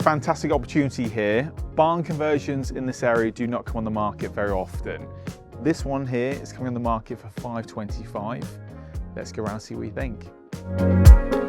fantastic opportunity here. Barn conversions in this area do not come on the market very often. This one here is coming on the market for $525. Let's go around and see what you think.